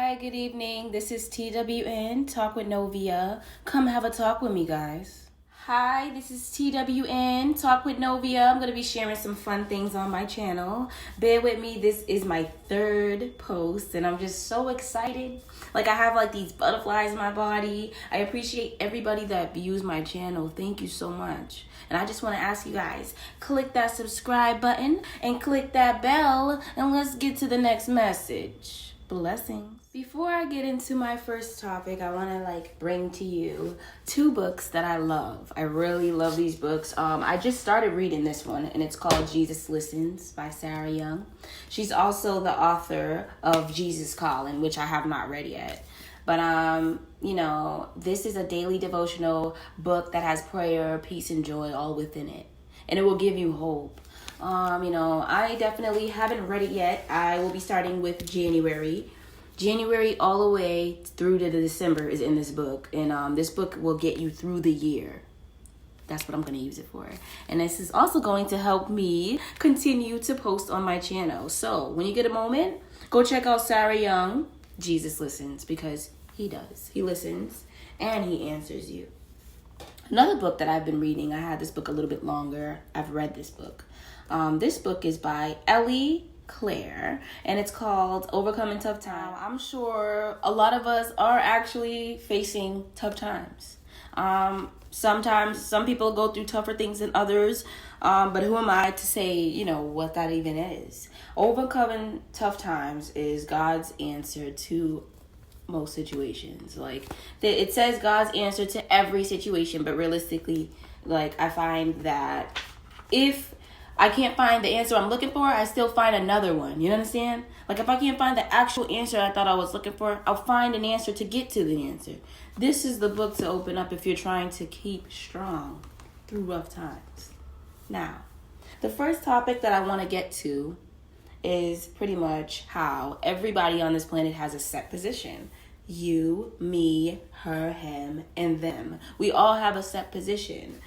Hi, good evening. This is TWN, Talk with Novia. Come have a talk with me, guys. Hi, this is TWN, Talk with Novia. I'm going to be sharing some fun things on my channel. Bear with me, this is my third post, and I'm just so excited. I have these butterflies in my body. I appreciate everybody that views my channel. Thank you so much. And I just want to ask you guys, click that subscribe button and click that bell, and let's get to the next message. Blessings. Before I get into my first topic, I want to bring to you two books that I love. I really love these books. I just started reading this one, and it's called Jesus Listens by Sarah Young. She's also the author of Jesus Calling, which I have not read yet. But, this is a daily devotional book that has prayer, peace, and joy all within it. And it will give you hope. I definitely haven't read it yet. I will be starting with January. January all the way through to December is in this book. And this book will get you through the year. That's what I'm going to use it for. And this is also going to help me continue to post on my channel. So when you get a moment, go check out Sarah Young, Jesus Listens, because he does. He listens and he answers you. Another book that I've been reading, I had this book a little bit longer. I've read this book. This book is by Ellie Claire, and it's called Overcoming Tough Times. I'm sure a lot of us are actually facing tough times. Sometimes some people go through tougher things than others, but who am I to say, what that even is? Overcoming tough times is God's answer to most situations. It says God's answer to every situation, but realistically, I find that if I can't find the answer I'm looking for, I still find another one. You understand? If I can't find the actual answer I thought I was looking for, I'll find an answer to get to the answer. This is the book to open up if you're trying to keep strong through rough times. Now, the first topic that I want to get to is pretty much how everybody on this planet has a set position. You, me, her, him, and them. We all have a set position.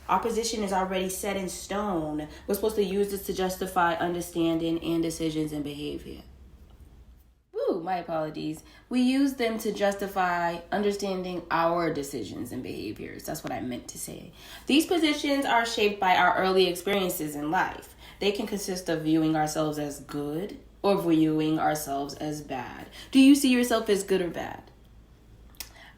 Our position is already set in stone. We're supposed to use this to justify understanding and decisions and behavior. My apologies. We use them to justify understanding our decisions and behaviors. That's what I meant to say. These positions are shaped by our early experiences in life. They can consist of viewing ourselves as good or viewing ourselves as bad. Do you see yourself as good or bad?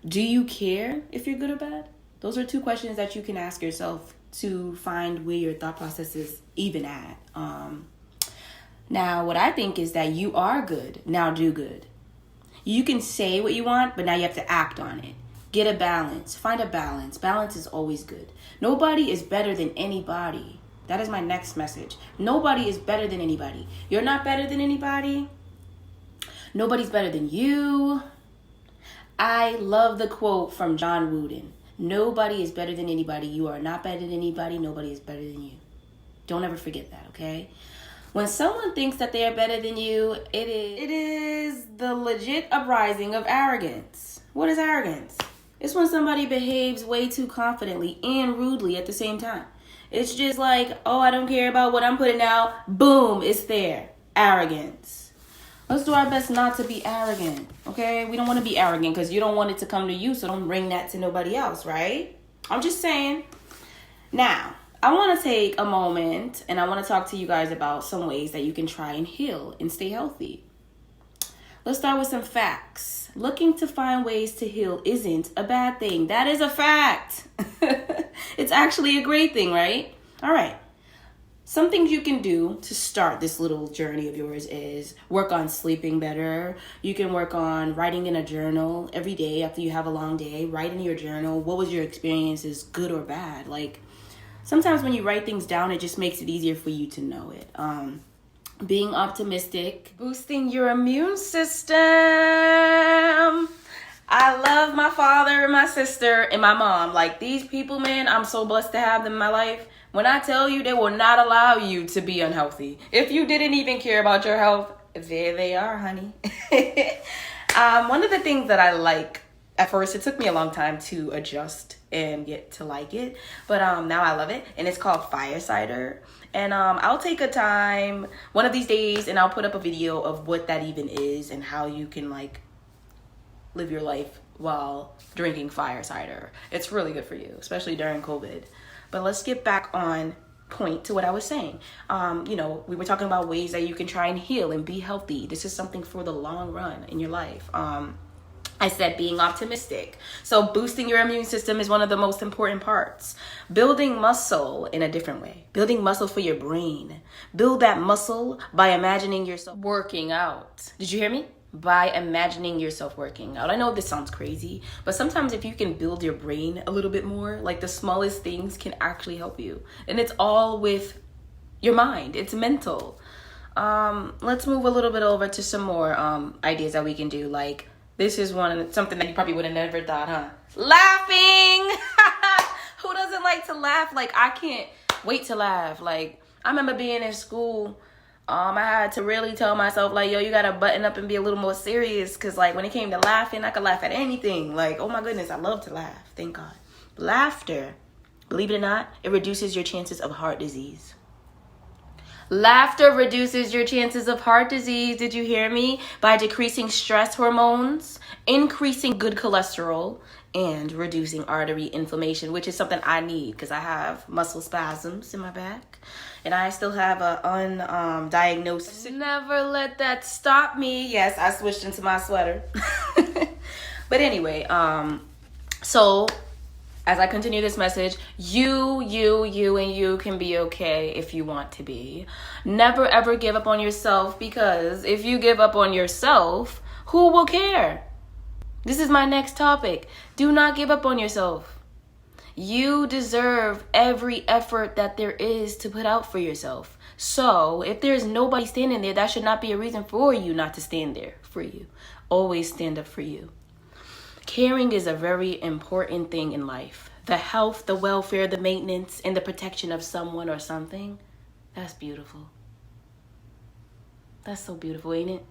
Do you care if you're good or bad? Those are two questions that you can ask yourself to find where your thought process is even at. Now, what I think is that you are good. Now do good. You can say what you want, but now you have to act on it. Get a balance. Find a balance. Balance is always good. Nobody is better than anybody. That is my next message. Nobody is better than anybody. You're not better than anybody. Nobody's better than you. I love the quote from John Wooden. Nobody is better than anybody. You are not better than anybody. Nobody is better than you. Don't ever forget that, okay? When someone thinks that they are better than you, it is the legit uprising of arrogance. What is arrogance? It's when somebody behaves way too confidently and rudely at the same time. It's just I don't care about what I'm putting out. Boom, it's there. Arrogance. Let's do our best not to be arrogant, okay? We don't want to be arrogant because you don't want it to come to you, so don't bring that to nobody else, right? I'm just saying. Now, I want to take a moment and I want to talk to you guys about some ways that you can try and heal and stay healthy. Let's start with some facts. Looking to find ways to heal isn't a bad thing. That is a fact. It's actually a great thing, right? All right. Some things you can do to start this little journey of yours is work on sleeping better. You can work on writing in a journal every day after you have a long day. Write in your journal. What was your experiences, good or bad? Sometimes when you write things down, it just makes it easier for you to know it. Being optimistic, boosting your immune system. I love my father, my sister, and my mom. These people, man, I'm so blessed to have them in my life. When I tell you, they will not allow you to be unhealthy. If you didn't even care about your health, there they are, honey. One of the things that I like, at first, it took me a long time to adjust and get to like it. But now I love it. And it's called Fire Cider. And I'll take a time one of these days and I'll put up a video of what that even is and how you can live your life while drinking fire cider. It's really good for you, especially during COVID. But let's get back on point to what I was saying. We were talking about ways that you can try and heal and be healthy. This is something for the long run in your life. I said being optimistic. So boosting your immune system is one of the most important parts. Building muscle in a different way. Building muscle for your brain. Build that muscle by imagining yourself working out. Did you hear me? By imagining yourself working out. I know this sounds crazy, but sometimes if you can build your brain a little bit more, like the smallest things can actually help you. And it's all with your mind. It's mental. Let's move a little bit over to some more ideas that we can do. Like, this is something that you probably would have never thought, huh? Laughing! Who doesn't like to laugh? Like, I can't wait to laugh. Like, I remember being in school, I had to really tell myself, like, yo, you gotta button up and be a little more serious. Because, like, when it came to laughing, I could laugh at anything. Like, oh my goodness, I love to laugh. Thank God. Laughter, believe it or not, it reduces your chances of heart disease. Laughter reduces your chances of heart disease. Did you hear me? By decreasing stress hormones, increasing good cholesterol, and reducing artery inflammation, which is something I need because I have muscle spasms in my back. And I still have a undiagnosed. Never let that stop me. Yes, I switched into my sweater. But anyway, so as I continue this message, you, and you can be okay if you want to be. Never, ever give up on yourself, because if you give up on yourself, who will care? This is my next topic. Do not give up on yourself. You deserve every effort that there is to put out for yourself. So if there's nobody standing there, that should not be a reason for you not to stand there for you. Always stand up for you. Caring is a very important thing in life. The health, the welfare, the maintenance, and the protection of someone or something. That's beautiful. That's so beautiful, ain't it?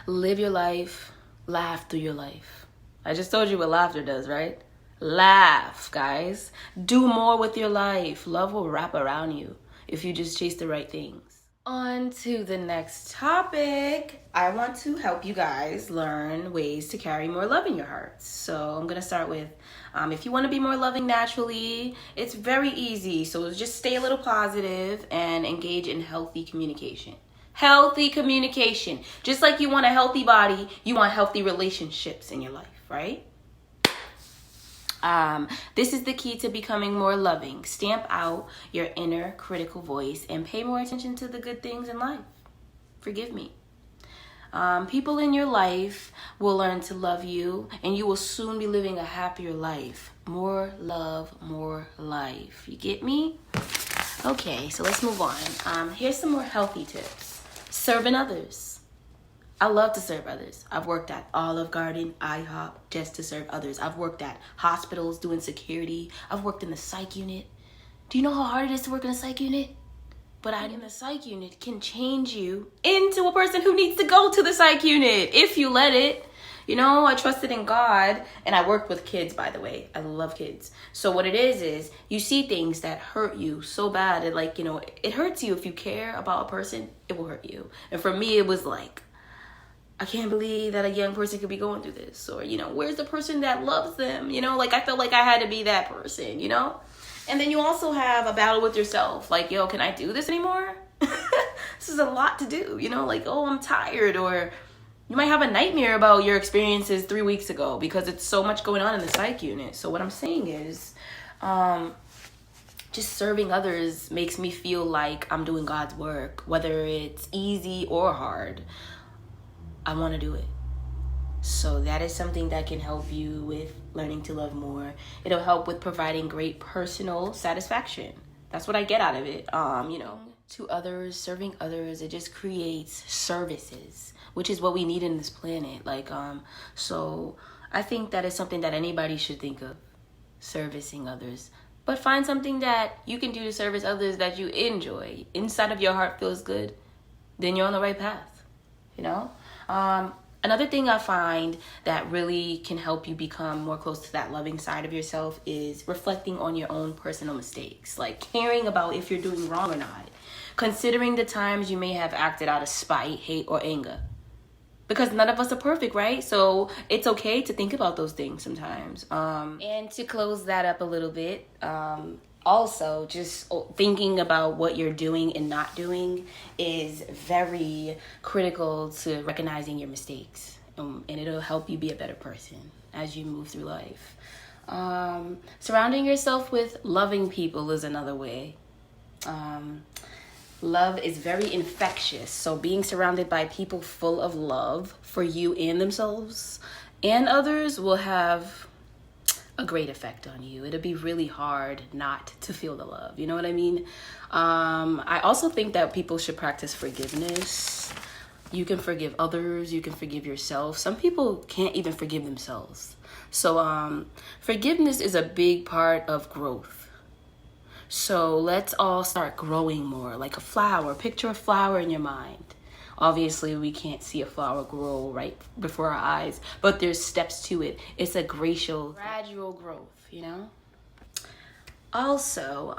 Live your life. Laugh through your life. I just told you what laughter does, right? Laugh, guys. Do more with your life. Love will wrap around you if you just chase the right things. On to the next topic. I want to help you guys learn ways to carry more love in your hearts. So I'm going to start with, if you want to be more loving naturally, it's very easy. So just stay a little positive and engage in healthy communication. Healthy communication. Just like you want a healthy body, you want healthy relationships in your life, right? This is the key to becoming more loving. Stamp out your inner critical voice and pay more attention to the good things in life. Forgive me. People in your life will learn to love you, and you will soon be living a happier life. More love, more life. You get me? Okay, so let's move on. Here's some more healthy tips. Serving others. I love to serve others. I've worked at Olive Garden, IHOP, just to serve others. I've worked at hospitals doing security. I've worked in the psych unit. Do you know how hard it is to work in a psych unit? But in the psych unit can change you into a person who needs to go to the psych unit if you let it. You know, I trusted in God, and I worked with kids, by the way. I love kids. So what it is you see things that hurt you so bad. And like, you know, it hurts you if you care about a person, it will hurt you. And for me, it was like, I can't believe that a young person could be going through this. Or, you know, where's the person that loves them? You know, like I felt like I had to be that person, you know? And then you also have a battle with yourself. Like, yo, can I do this anymore? This is a lot to do, you know? Like, oh, I'm tired. Or you might have a nightmare about your experiences 3 weeks ago because it's so much going on in the psych unit. So what I'm saying is, just serving others makes me feel like I'm doing God's work. Whether it's easy or hard, I want to do it. So that is something that can help you with learning to love more. It'll help with providing great personal satisfaction. That's what I get out of it. You know, to others, serving others, it just creates services, which is what we need in this planet. Like, so I think that is something that anybody should think of, servicing others. But find something that you can do to service others that you enjoy. Inside of your heart feels good, then you're on the right path, you know? Another thing I find that really can help you become more close to that loving side of yourself is reflecting on your own personal mistakes, like caring about if you're doing wrong or not, considering the times you may have acted out of spite, hate, or anger. because none of us are perfect, right? So it's okay to think about those things sometimes. And to close that up a little bit, also just thinking about what you're doing and not doing is very critical to recognizing your mistakes, and it'll help you be a better person as you move through life. Surrounding yourself with loving people is another way. Love is very infectious. So being surrounded by people full of love for you and themselves and others will have a great effect on you. It'll be really hard not to feel the love. You know what I mean? I also think that people should practice forgiveness. You can forgive others. You can forgive yourself. Some people can't even forgive themselves. So forgiveness is a big part of growth. So let's all start growing more, like a flower. Picture a flower in your mind. Obviously, we can't see a flower grow right before our eyes, but there's steps to it. It's a gradual growth, you know? Also,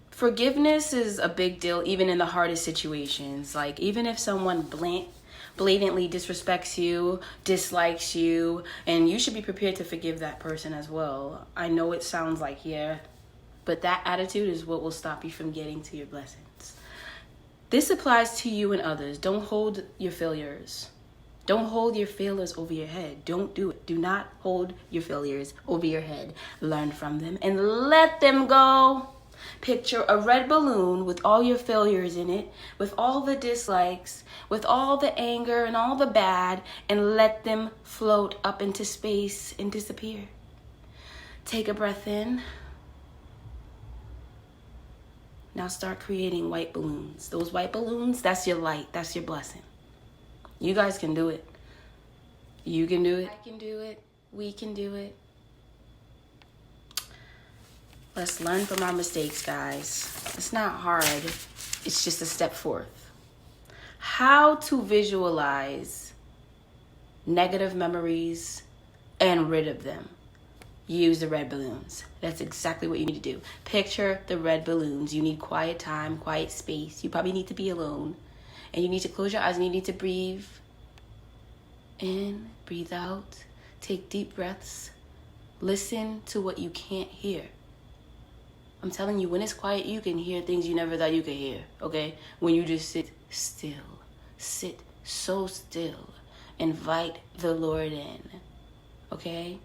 forgiveness is a big deal even in the hardest situations. Like, even if someone blatantly disrespects you, dislikes you, and you should be prepared to forgive that person as well. I know it sounds like, yeah, but that attitude is what will stop you from getting to your blessings. This applies to you and others. Don't hold your failures. Don't hold your failures over your head. Don't do it. Do not hold your failures over your head. Learn from them and let them go. Picture a red balloon with all your failures in it, with all the dislikes, with all the anger and all the bad, and let them float up into space and disappear. Take a breath in. Now start creating white balloons. Those white balloons, that's your light. That's your blessing. You guys can do it. You can do it. I can do it. We can do it. Let's learn from our mistakes, guys. It's not hard. It's just a step forth. How to visualize negative memories and rid of them. Use the red balloons. That's exactly what you need to do. Picture the red balloons. You need quiet time, quiet space. You probably need to be alone. And you need to close your eyes and you need to breathe in, breathe out. Take deep breaths. Listen to what you can't hear. I'm telling you, when it's quiet, you can hear things you never thought you could hear, okay? When you just sit still, sit so still, invite the Lord in, okay?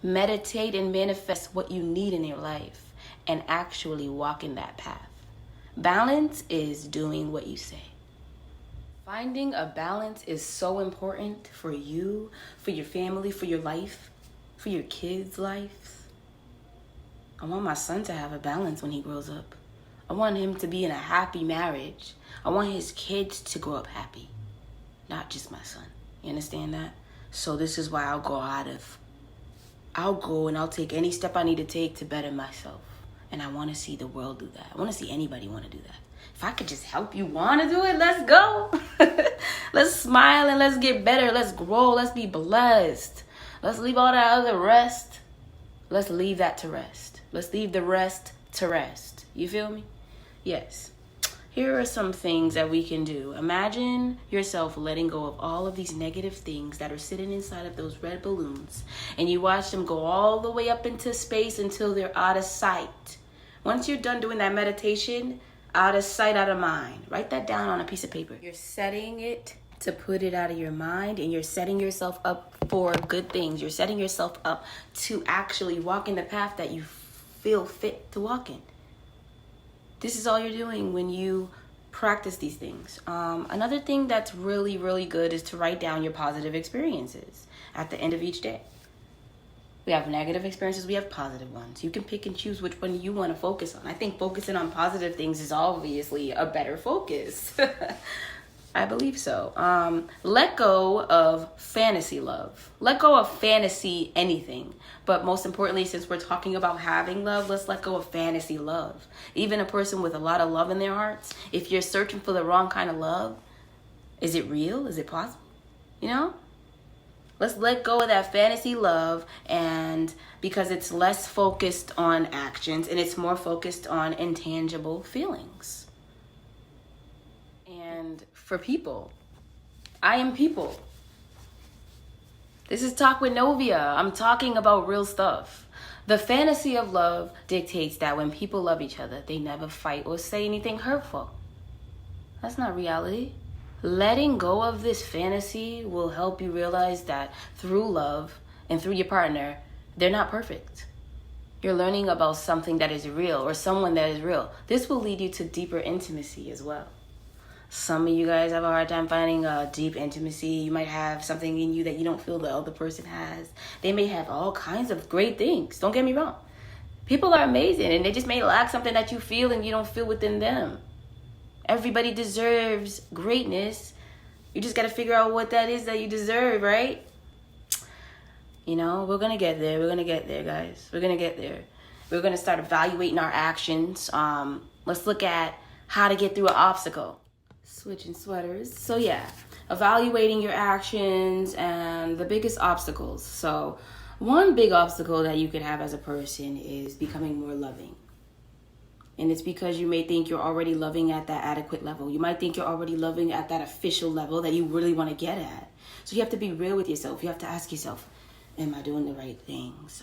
Meditate and manifest what you need in your life and actually walk in that path. Balance is doing what you say. Finding a balance is so important for you, for your family, for your life, for your kids' lives. I want my son to have a balance when he grows up. I want him to be in a happy marriage. I want his kids to grow up happy, not just my son. You understand that? So this is why I'll go and I'll take any step I need to take to better myself. And I want to see the world do that. I want to see anybody want to do that. If I could just help you want to do it, let's go. Let's smile and let's get better. Let's grow. Let's be blessed. Let's leave all that other rest. Let's leave that to rest. Let's leave the rest to rest. You feel me? Yes. Here are some things that we can do. Imagine yourself letting go of all of these negative things that are sitting inside of those red balloons, and you watch them go all the way up into space until they're out of sight. Once you're done doing that meditation, out of sight, out of mind. Write that down on a piece of paper. You're setting it to put it out of your mind, and you're setting yourself up for good things. You're setting yourself up to actually walk in the path that you feel fit to walk in. This is all you're doing when you practice these things. Another thing that's really, really good is to write down your positive experiences at the end of each day. We have negative experiences, we have positive ones. You can pick and choose which one you want to focus on. I think focusing on positive things is obviously a better focus. I believe so. Let go of fantasy love. Let go of fantasy anything. But most importantly, since we're talking about having love, let's let go of fantasy love. Even a person with a lot of love in their hearts, if you're searching for the wrong kind of love, is it real? Is it possible? You know? Let's let go of that fantasy love, and because it's less focused on actions and it's more focused on intangible feelings. And for people. I am people. This is Talk with Novia. I'm talking about real stuff. The fantasy of love dictates that when people love each other, they never fight or say anything hurtful. That's not reality. Letting go of this fantasy will help you realize that through love and through your partner, they're not perfect. You're learning about something that is real or someone that is real. This will lead you to deeper intimacy as well. Some of you guys have a hard time finding a deep intimacy. You might have something in you that you don't feel the other person has. They may have all kinds of great things. Don't get me wrong. People are amazing and they just may lack something that you feel and you don't feel within them. Everybody deserves greatness. You just got to figure out what that is that you deserve, right? You know, we're going to get there. We're going to get there, guys. We're going to get there. We're going to start evaluating our actions. Let's look at how to get through an obstacle. Switching sweaters. So yeah, evaluating your actions and the biggest obstacles. So one big obstacle that you could have as a person is becoming more loving. And it's because you may think you're already loving at that adequate level. You might think you're already loving at that official level that you really want to get at. So you have to be real with yourself. You have to ask yourself, am I doing the right things?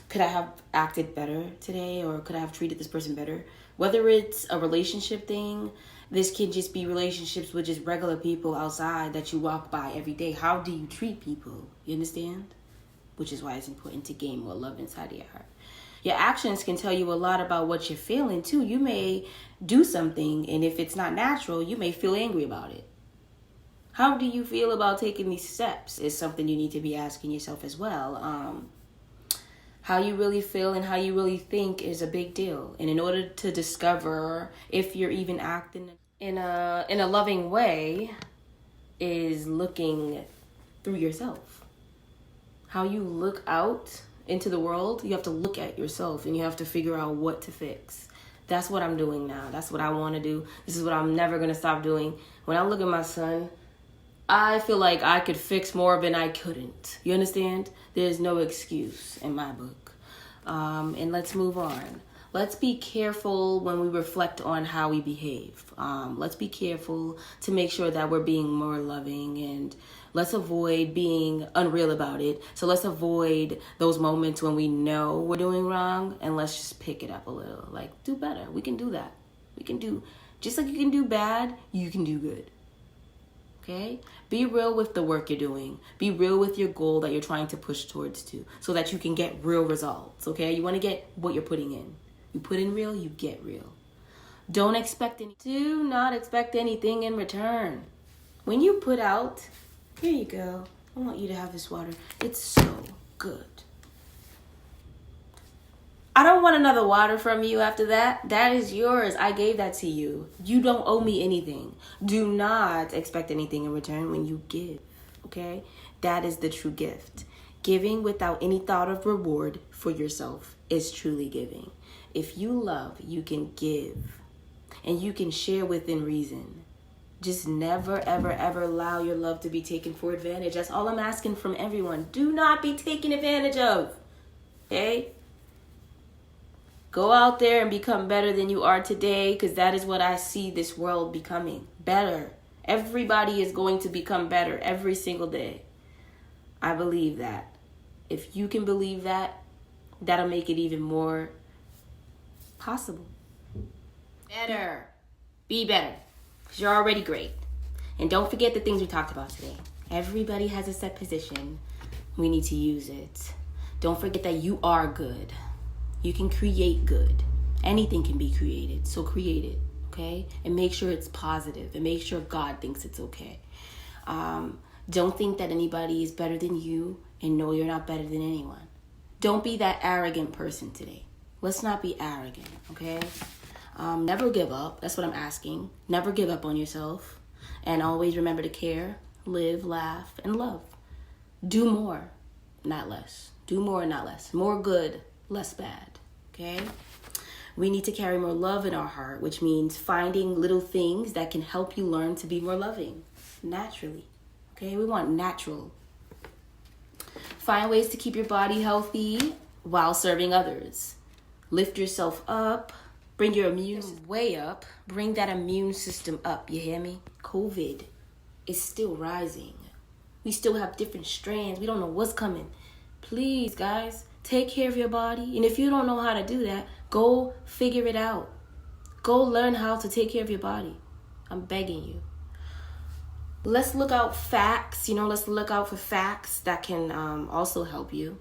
Could I have acted better today? Or could I have treated this person better? Whether it's a relationship thing, this can just be relationships with just regular people outside that you walk by every day. How do you treat people? You understand? Which is why it's important to gain more love inside of your heart. Your actions can tell you a lot about what you're feeling too. You may do something, and if it's not natural, you may feel angry about it. How do you feel about taking these steps is something you need to be asking yourself as well. How you really feel and how you really think is a big deal. And in order to discover if you're even acting in a loving way is looking through yourself. How you look out into the world, you have to look at yourself and you have to figure out what to fix. That's what I'm doing now. That's what I want to do. This is what I'm never going to stop doing. When I look at my son, I feel like I could fix more than I couldn't. You understand? There's no excuse in my book. And let's move on. Let's be careful when we reflect on how we behave. Let's be careful to make sure that we're being more loving, and let's avoid being unreal about it. So let's avoid those moments when we know we're doing wrong, and let's just pick it up a little. Like, do better. We can do that. We can do, just like you can do bad, you can do good. Okay? Be real with the work you're doing. Be real with your goal that you're trying to push towards too, so that you can get real results. Okay? You want to get what you're putting in. You put in real, you get real. Do not expect anything in return. When you put out, here you go. I want you to have this water. It's so good. I don't want another water from you after that. That is yours. I gave that to you. You don't owe me anything. Do not expect anything in return when you give. Okay? That is the true gift. Giving without any thought of reward for yourself is truly giving. If you love, you can give. And you can share within reason. Just never, ever, ever allow your love to be taken for advantage. That's all I'm asking from everyone. Do not be taken advantage of. Okay? Go out there and become better than you are today, because that is what I see this world becoming. Better. Everybody is going to become better every single day. I believe that. If you can believe that, that'll make it even more possible. Better. Be better. Because you're already great. And don't forget the things we talked about today. Everybody has a set position. We need to use it. Don't forget that you are good. You can create good. Anything can be created. So create it. Okay? And make sure it's positive. And make sure God thinks it's okay. Don't think that anybody is better than you. And know you're not better than anyone. Don't be that arrogant person today. Let's not be arrogant. Okay? Never give up. That's what I'm asking. Never give up on yourself. And always remember to care, live, laugh, and love. Do more, not less. Do more, not less. More good, less bad. Okay? We need to carry more love in our heart, which means finding little things that can help you learn to be more loving naturally. Okay? We want natural. Find ways to keep your body healthy while serving others. Lift yourself up. Bring your immune way up. Bring that immune system up. You hear me? COVID is still rising. We still have different strands. We don't know what's coming. Please, guys, take care of your body. And if you don't know how to do that, go figure it out. Go learn how to take care of your body. I'm begging you. Let's look out facts. Let's look out for facts that can also help you.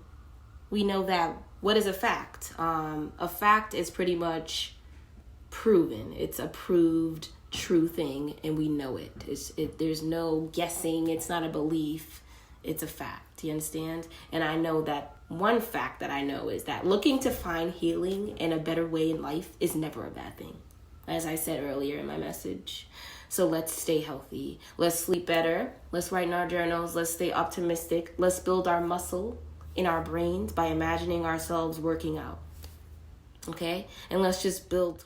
We know that. What is a fact? A fact is pretty much proven. It's a proved true thing, and we know it. There's no guessing. It's not a belief. It's a fact. You understand? And I know that one fact that I know is that looking to find healing and a better way in life is never a bad thing, as I said earlier in my message. So let's stay healthy. Let's sleep better. Let's write in our journals. Let's stay optimistic. Let's build our muscle in our brains by imagining ourselves working out. Okay? And let's just build.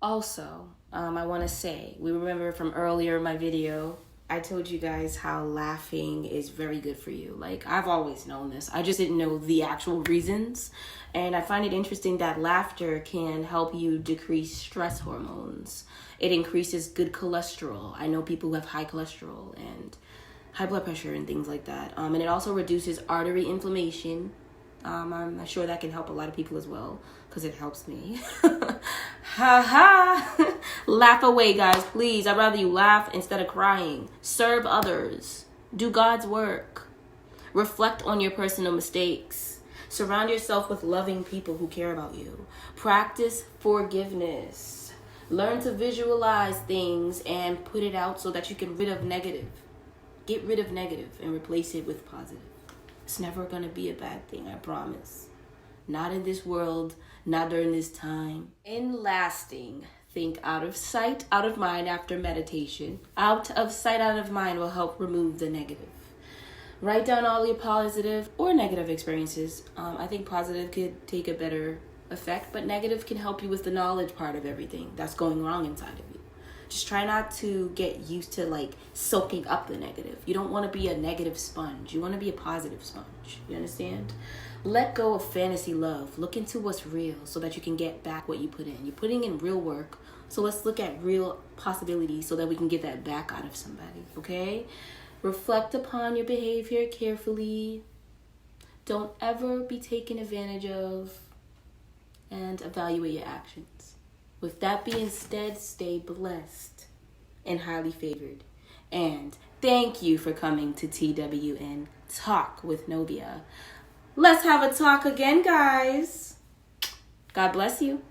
Also, I want to say, we remember from earlier in my video, I told you guys how laughing is very good for you. Like, I've always known this. I just didn't know the actual reasons. And I find it interesting that laughter can help you decrease stress hormones. It increases good cholesterol. I know people who have high cholesterol and high blood pressure and things like that. And it also reduces artery inflammation. I'm sure that can help a lot of people as well, because it helps me. Ha ha! Laugh away, guys, please. I'd rather you laugh instead of crying. Serve others. Do God's work. Reflect on your personal mistakes. Surround yourself with loving people who care about you. Practice forgiveness. Learn to visualize things and put it out so that you can get rid of negative and replace it with positive. It's never going to be a bad thing, I promise. Not in this world, not during this time. In lasting, think out of sight, out of mind after meditation. Out of sight, out of mind will help remove the negative. Write down all your positive or negative experiences. I think positive could take a better effect, but negative can help you with the knowledge part of everything that's going wrong inside of you. Just try not to get used to soaking up the negative. You don't want to be a negative sponge. You want to be a positive sponge. You understand? Let go of fantasy love. Look into what's real so that you can get back what you put in. You're putting in real work. So let's look at real possibilities so that we can get that back out of somebody. Okay? Reflect upon your behavior carefully. Don't ever be taken advantage of. And evaluate your actions. With that being said, stay blessed and highly favored. And thank you for coming to TWN Talk with Novia. Let's have a talk again, guys. God bless you.